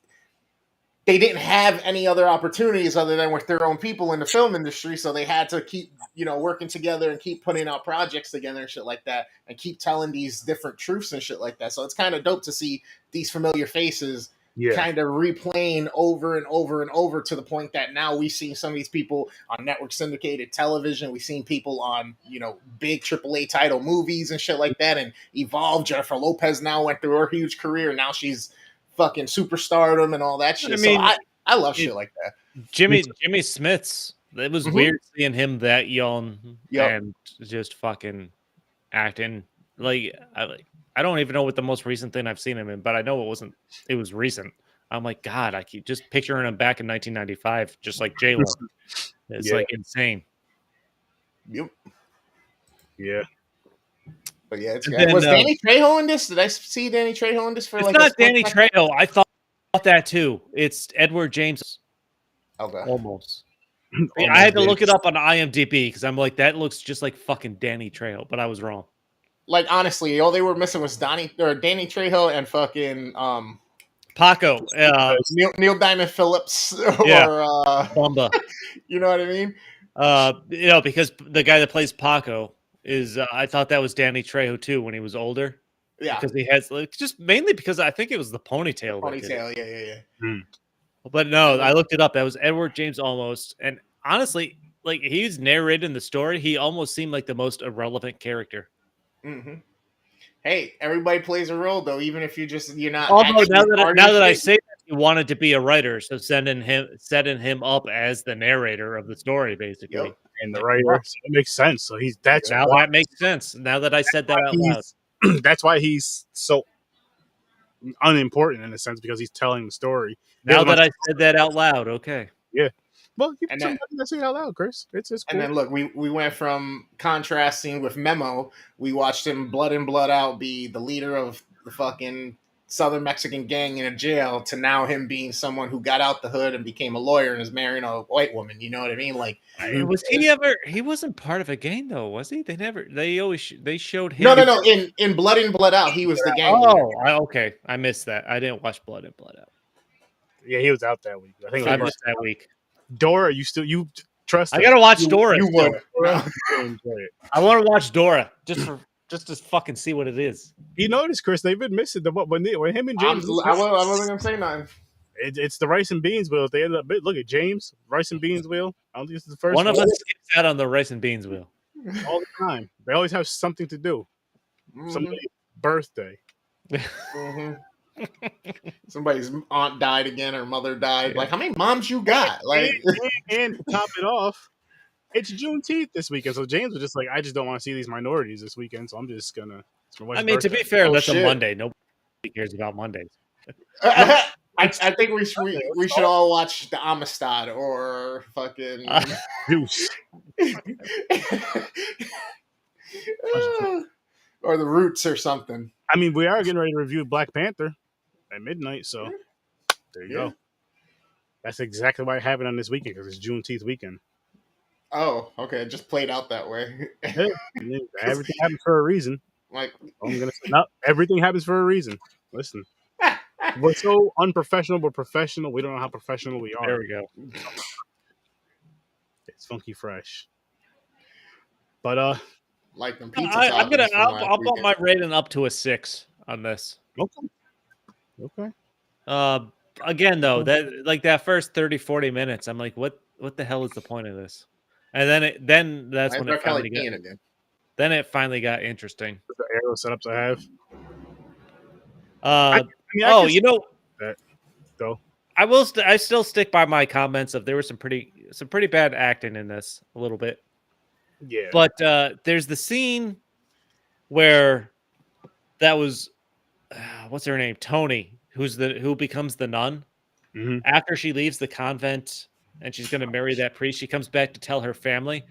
they didn't have any other opportunities other than with their own people in the film industry. So they had to keep, working together and keep putting out projects together and shit like that and keep telling these different truths and shit like that. So it's kind of dope to see these familiar faces kind of replaying over and over and over to the point that now we've seen some of these people on network syndicated television. We've seen people on, big AAA title movies and shit like that and evolve. Jennifer Lopez now went through her huge career. Now she's fucking superstardom and all that shit. I mean, so I love shit like that. Jimmy Smith's It was Mhm. weird seeing him that young Yep. and just fucking acting I don't even know what the most recent thing I've seen him in, but I know it was recent. I'm like, God, I keep just picturing him back in 1995, just like J-Lo. It's Yeah. like insane. Yep. Yeah. But yeah, it's And good. then, Was Danny Trejo in this? Did I see Danny Trejo in this for it's like a not split Danny second? Trejo. I thought that too. It's Edward James Okay. almost. I Almost had to did. look it up on IMDb because I'm like, that looks just like fucking Danny Trejo, but I was wrong. Like honestly, all they were missing was Danny Trejo and fucking Paco, Neil Diamond Phillips yeah, or Bumba. you know what I mean? Because the guy that plays Paco is, I thought that was Danny Trejo too when he was older. Yeah. Because he has just mainly because I think it was the ponytail. That did it. Ponytail, yeah. Hmm. But no, I looked it up. That was Edward James almost. And honestly, like he's narrating the story, he almost seemed like the most irrelevant character. Mm-hmm. Hey, everybody plays a role though, even if you're not Although actually part of now the that I shit. say that, he wanted to be a writer, so setting him up as the narrator of the story, basically. Yep. And the writer, so it makes sense. So that's Now why that makes sense. Now that I said that out loud. that's why he's so unimportant in a sense because he's telling the story. Now There's that much- I said that out loud, okay. yeah. Well, you And somebody that say it out loud, Chris. It's And cool. then look, we went from contrasting with Memo. We watched him blood in, blood out be the leader of the fucking Southern Mexican gang in a jail to now him being someone who got out the hood and became a lawyer and is marrying a white woman. You know what I mean? Like, Mhm. Was he ever? He wasn't part of a gang, though, was he? They never. They always. They showed him. no. In Blood in, Blood Out, he was the gang leader. Oh, okay. I missed that. I didn't watch Blood In, Blood Out. Yeah, he was out that week. I think it I was missed that week. Dora. You trust? I him. gotta watch Dora. You still. would. You enjoy it. I want to watch Dora just to fucking see what it is. You notice, Chris? They've been missing the when him and I James. wasn't gonna say nothing. It's the rice and beans wheel. They ended up look at James rice and beans wheel. I don't think this is the first One of one. us skips out on the rice and beans wheel. All the time. They always have something to do. Somebody's birthday. Mhm. Somebody's aunt died again or mother died. Like, how many moms you got? Like, and to top it off, it's Juneteenth this weekend. So James was just like, I just don't want to see these minorities this weekend. So I'm just gonna. It's my wife's I mean, to birthday. be fair, Oh, that's shit. a Monday. Nobody cares about Mondays. I think we should all watch the Amistad or fucking Juice. or the Roots or something. I mean, we are getting ready to review Black Panther at midnight. So there you go. That's exactly why I have it on this weekend because it's Juneteenth weekend. Oh, okay. It just played out that way. Yeah, everything happens for a reason. Like, I'm gonna say no. Everything happens for a reason. Listen, we're so unprofessional, but professional. We don't know how professional we are. There we go. It's funky fresh. But like them pizza I'm gonna. toppings from last I'll bump weekend. my rating up to a 6 on this. okay. Again though, that first 30-40 minutes, I'm like, what the hell is the point of this? And then that's Why when is it finally Kelly got. peeing again? Then it finally got interesting. The arrow setups I have. I can you know, that, though. I still stick by my comments of there was some pretty bad acting in this a little bit. Yeah. But there's the scene where that was what's her name? Tony, who becomes the nun. Mhm. After she leaves the convent and she's going to marry that priest, she comes back to tell her family.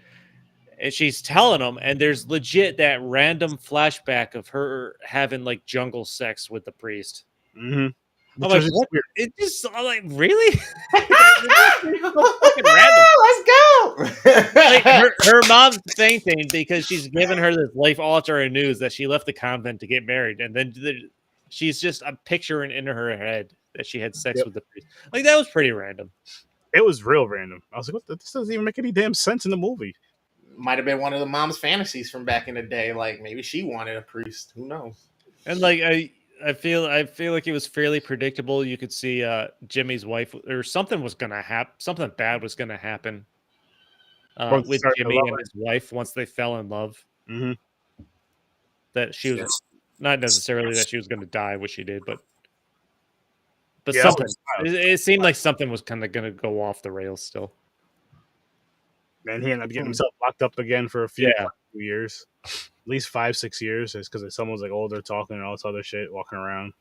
And she's telling them, and there's legit that random flashback of her having like jungle sex with the priest. Mm-hmm. I'm like, what? It just, I'm like, really? So fucking random. Let's go. Like, her mom's fainting because she's given her this life-altering news that she left the convent to get married, and then she's just picturing in her head that she had sex with the priest. Like, that was pretty random. It was real random. I was like, what this doesn't even make any damn sense in the movie. Might have been one of the mom's fantasies from back in the day. Like, maybe she wanted a priest. Who knows? And like I feel like it was fairly predictable. You could see Jimmy's wife or something was gonna happen. Something bad was gonna happen with Jimmy and his wife once they fell in love. Mm-hmm. That she was not necessarily that she was going to die, which she did, but Yeah, something. It seemed like something was kind of going to go off the rails still. and he ended up getting himself locked up again for a few Yeah. years, at least 5-6 years. It's because someone was like older, talking and all this other shit, walking around.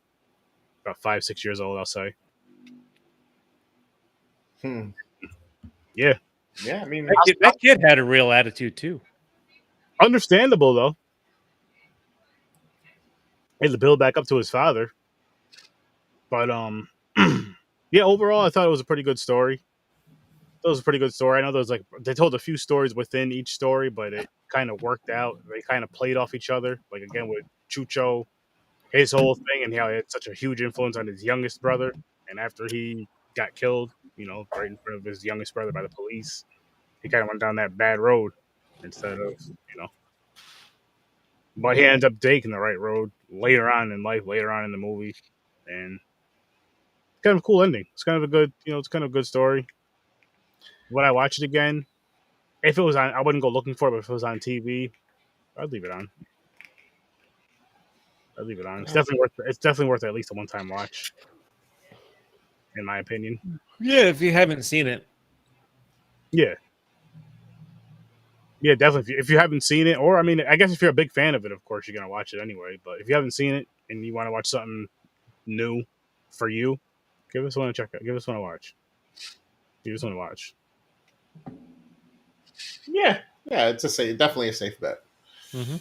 About 5-6 years old, I'll say. Yeah, Yeah, I mean, That kid had a real attitude too. understandable though. He had to build back up to his father, but yeah. Overall, I thought it was a pretty good story. It was a pretty good story. I know there was like they told a few stories within each story, but it kind of worked out. They kind of played off each other. Like again with Chucho, his whole thing and how he had such a huge influence on his youngest brother. And after he got killed, right in front of his youngest brother by the police, he kind of went down that bad road instead of, but he ended up taking the right road later on in life, later on in the movie. And it's kind of a cool ending. It's kind of a good, it's kind of a good story. Would I watch it again? If it was on, I wouldn't go looking for it, but if it was on TV, I'd leave it on. It's definitely worth at least a one-time watch, in my opinion. Yeah, if you haven't seen it. Yeah, definitely. If you haven't seen it, or I mean, I guess if you're a big fan of it, of course you're gonna watch it anyway. But if you haven't seen it and you want to watch something new for you, give us one to check out. Give us one to watch. Yeah, it's definitely a safe bet. Mm-hmm.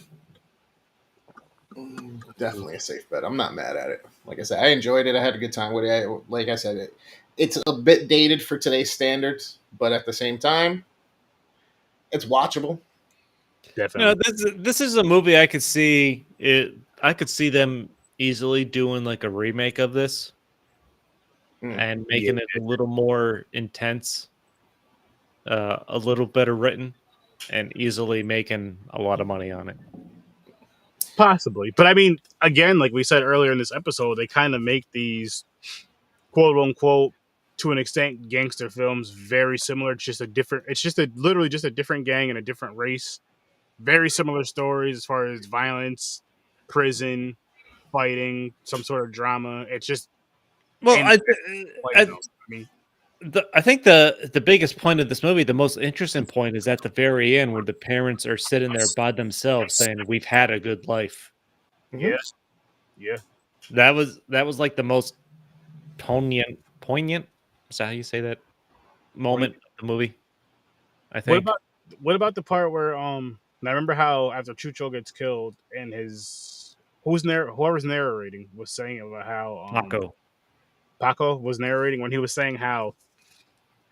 Definitely a safe bet. I'm not mad at it. Like I said, I enjoyed it. I had a good time with it. Like I said, it's a bit dated for today's standards, but at the same time, it's watchable. Definitely. This is a movie I could see it. I could see them easily doing like a remake of this and making it a little more intense, a little better written, and easily making a lot of money on it. Possibly. But I mean, again, like we said earlier in this episode, they kind of make these quote unquote, to an extent, gangster films very similar. It's literally just a different gang and a different race. Very similar stories as far as violence, prison, fighting, some sort of drama. It's just Well, mean, I think the biggest point of this movie, the most interesting point, is at the very end where the parents are sitting there by themselves saying, "We've had a good life." yeah. That was like the most poignant. Is that how you say that? Moment of the movie. I think. What about the part where I remember how after Chucho gets killed and whoever's narrating was saying about how Paco was narrating when he was saying how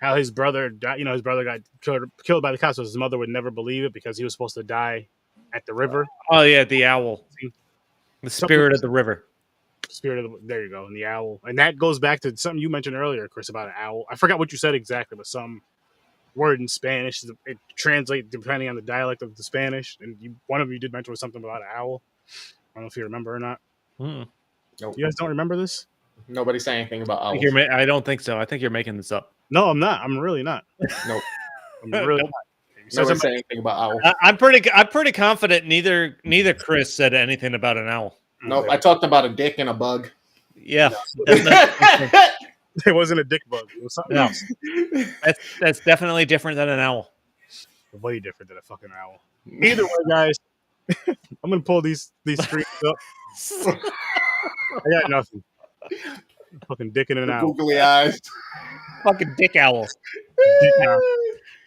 his brother died, his brother got killed by the cops, so his mother would never believe it because he was supposed to die at the river. Oh yeah, the owl. The spirit of the river. There you go, and the owl. And that goes back to something you mentioned earlier, Chris, about an owl. I forgot what you said exactly, but some word in Spanish. It translates depending on the dialect of the Spanish. And one of you did mention something about an owl. I don't know if you remember or not. Nope. You guys don't remember this? Nobody saying anything about owls. I don't think so. I think you're making this up. No, I'm not. I'm really not. Nope. I'm really not. Nobody saying anything about owls. I'm pretty confident neither Chris said anything about an owl. Nope. I talked about a dick and a bug. Yeah. It wasn't a dick bug. It was something else. That's definitely different than an owl. Way different than a fucking owl. Either way, guys, I'm gonna pull these screens up. I got nothing. Fucking dick in an owl. Googly eyes. Fucking dick owl. Dick owl.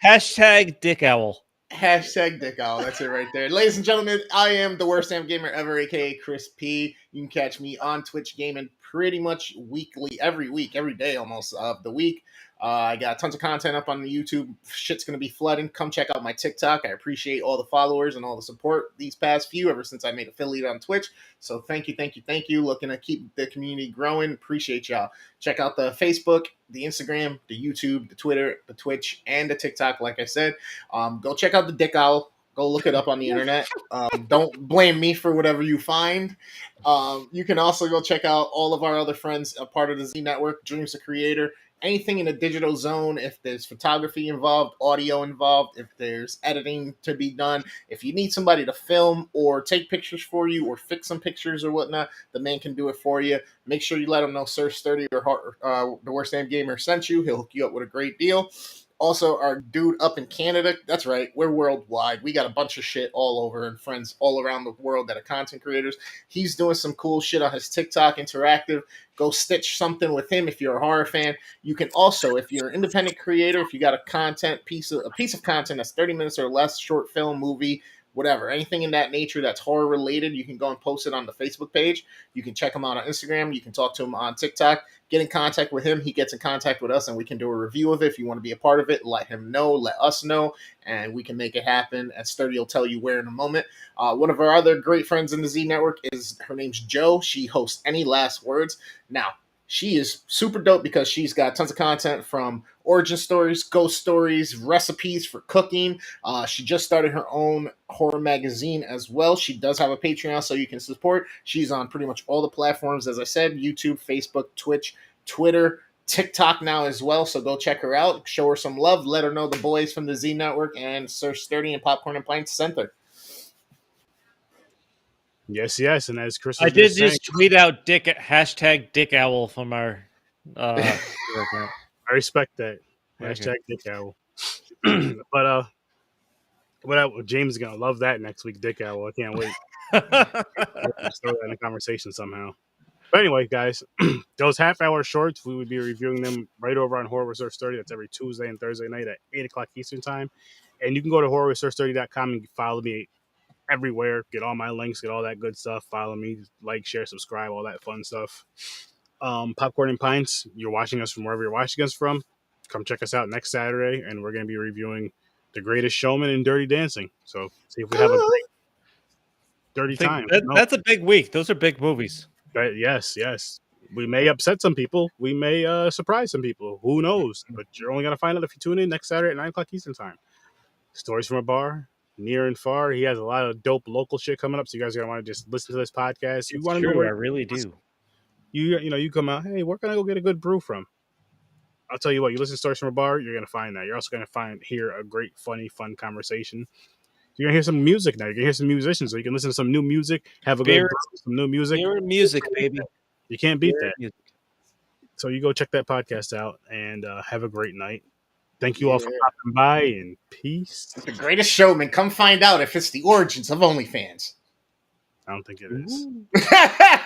Hashtag dick owl. Hashtag dick owl. That's it right there. Ladies and gentlemen, I am the worst damn gamer ever, aka Chris P. You can catch me on Twitch gaming pretty much weekly, every week, every day almost of the week. I got tons of content up on the YouTube. Shit's going to be flooding. Come check out my TikTok. I appreciate all the followers and all the support these past few ever since I made affiliate on Twitch. So thank you. Looking to keep the community growing. Appreciate y'all. Check out the Facebook, the Instagram, the YouTube, the Twitter, the Twitch, and the TikTok, like I said. Go check out the Dick Owl. Go look it up on the internet. Don't blame me for whatever you find. You can also go check out all of our other friends, a part of the Z Network, Dreams of Creator. Anything in the digital zone, if there's photography involved, audio involved, if there's editing to be done, if you need somebody to film or take pictures for you or fix some pictures or whatnot, the man can do it for you. Make sure you let him know Sir Sturdy or the Worst Damn Gamer sent you. He'll hook you up with a great deal. Also, our dude up in Canada, that's right, we're worldwide. We got a bunch of shit all over and friends all around the world that are content creators. He's doing some cool shit on his TikTok interactive. Go stitch something with him if you're a horror fan. You can also, if you're an independent creator, if you got a piece of content that's 30 minutes or less, short film, movie, whatever, anything in that nature that's horror related, you can go and post it on the Facebook page. You can check him out on Instagram. You can talk to him on TikTok. Get in contact with him. He gets in contact with us, and we can do a review of it. If you want to be a part of it, let him know, let us know, and we can make it happen. And Sturdy will tell you where in a moment. One of our other great friends in the Z Network her name's Joe. She hosts Any Last Words. Now, she is super dope because she's got tons of content from origin stories, ghost stories, recipes for cooking. She just started her own horror magazine as well. She does have a Patreon, so you can support. She's on pretty much all the platforms, as I said, YouTube, Facebook, Twitch, Twitter, TikTok now as well. So go check her out. Show her some love. Let her know the boys from the Z Network and Sir Sturdy and Popcorn and Pints sent her. Yes, yes. And as Chris I was did just saying, just tweet out hashtag Dick Owl from our. I respect that. Okay. Hashtag Dick Owl. But James is gonna love that next week, Dick Owl. I can't wait. Just throw that in the conversation somehow. But anyway, guys, those half-hour shorts, we would be reviewing them right over on Horror Research 30. That's every Tuesday and Thursday night at 8 o'clock Eastern Time. And you can go to horrorresearch30.com and follow me everywhere. Get all my links, get all that good stuff. Follow me, like, share, subscribe, all that fun stuff. Popcorn and Pints, you're watching us from wherever you're watching us from. Come check us out next Saturday, and we're going to be reviewing The Greatest Showman and Dirty Dancing. So see if we have a great dirty time. That's a big week. Those are big movies. Yes. We may upset some people. We may surprise some people. Who knows? But you're only going to find out if you tune in next Saturday at 9 o'clock Eastern Time. Stories from a Bar, near and far. He has a lot of dope local shit coming up, so you guys are going to want to just listen to this podcast. You want to know where I really do. You come out, hey, where can I go get a good brew from? I'll tell you what, you listen to Stories from a Bar, you're going to find that. You're also going to hear a great, funny, fun conversation. You're going to hear some music now. You're going to hear some musicians, so you can listen to some new music, have a good brew, some new music. Music, baby. You can't beat that. Music. So you go check that podcast out and have a great night. Thank you all for popping by, and peace. The Greatest Showman. Come find out if it's the origins of OnlyFans. I don't think it is.